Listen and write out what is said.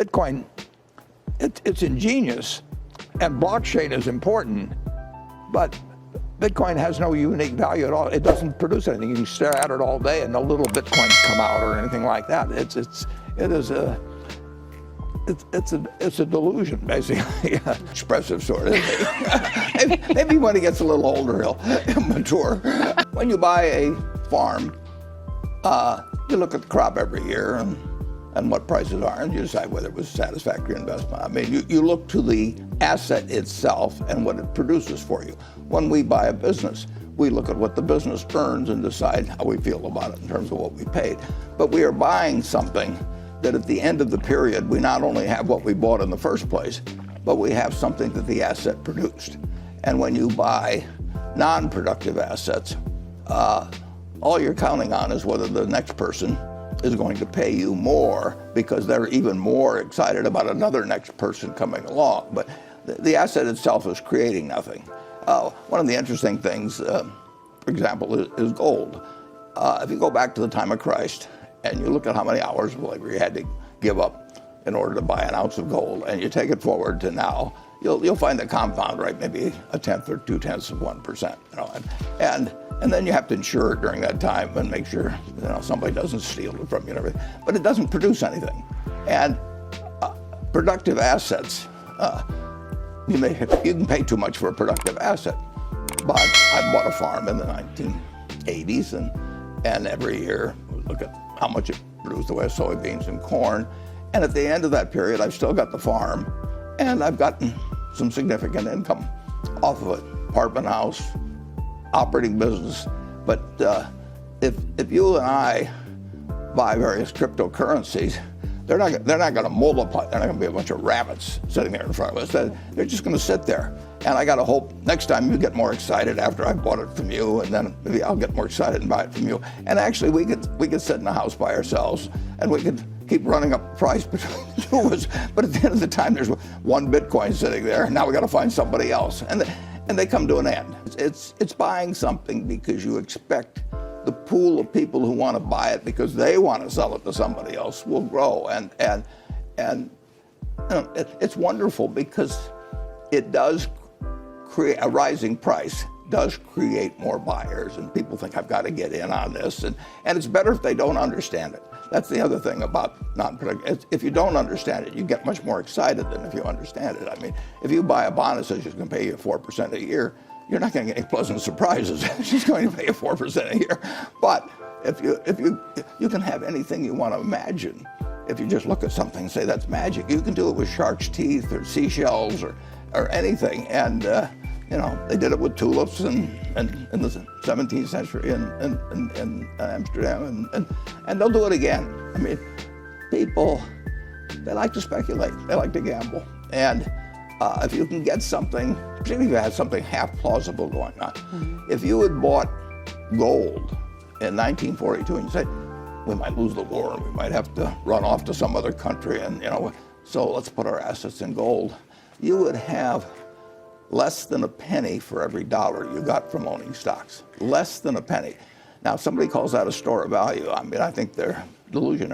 Bitcoin, it's ingenious, and blockchain is important, but Bitcoin has no unique value at all. It doesn't produce anything. You can stare at it all day and no little Bitcoins come out or anything like that. It's a delusion, basically. Expressive sort of thing. Maybe when he gets a little older, he'll mature. When you buy a farm, you look at the crop every year and what prices are, and you decide whether it was a satisfactory investment. I mean, you look to the asset itself and what it produces for you. When we buy a business, we look at what the business earns and decide how we feel about it in terms of what we paid. But we are buying something that at the end of the period, we not only have what we bought in the first place, but we have something that the asset produced. And when you buy non-productive assets, all you're counting on is whether the next person is going to pay you more because they're even more excited about another next person coming along. But the asset itself is creating nothing. One of the interesting things, for example, is gold. If you go back to the time of Christ and you look at how many hours of labor you had to give up in order to buy an ounce of gold, and you take it forward to now, you'll find the compound rate maybe 1/10 or 2/10 of 1%. And then you have to insure it during that time and make sure somebody doesn't steal it from you and everything. But it doesn't produce anything. And productive assets, you can pay too much for a productive asset. But I bought a farm in the 1980s, and every year look at how much it produced the way of soybeans and corn. And at the end of that period, I've still got the farm, and I've gotten some significant income off of it. Apartment house, operating business. But if you and I buy various cryptocurrencies, they're not going to multiply. They're not going to be a bunch of rabbits sitting there in front of us. They're just going to sit there. And I got to hope next time you get more excited after I bought it from you, and then maybe I'll get more excited and buy it from you. And actually, we could sit in the house by ourselves, and we could keep running up the price between the two of us. But at the end of the time, there's one Bitcoin sitting there, and now we got to find somebody else. And they come to an end. It's buying something because you expect the pool of people who want to buy it because they want to sell it to somebody else will grow. And it's wonderful because it does create a rising price, does create more buyers, and people think I've got to get in on this. And it's better if they don't understand it. That's the other thing about non-productive. If you don't understand it, you get much more excited than if you understand it. I mean, if you buy a bond that says it's going to pay you 4% a year, you're not going to get any pleasant surprises. It's just going to pay you 4% a year. But if you can have anything you want to imagine. If you just look at something and say that's magic, you can do it with shark's teeth or seashells or anything. And they did it with tulips in the 17th century in Amsterdam, and they'll do it again. I mean, people, they like to speculate, they like to gamble. And if you can get something, particularly if you had something half plausible going on. If you had bought gold in 1942 and you say, we might lose the war and we might have to run off to some other country, and so let's put our assets in gold, you would have less than a penny for every dollar you got from owning stocks. Less than a penny. Now, if somebody calls that a store of value, I mean, I think they're delusional.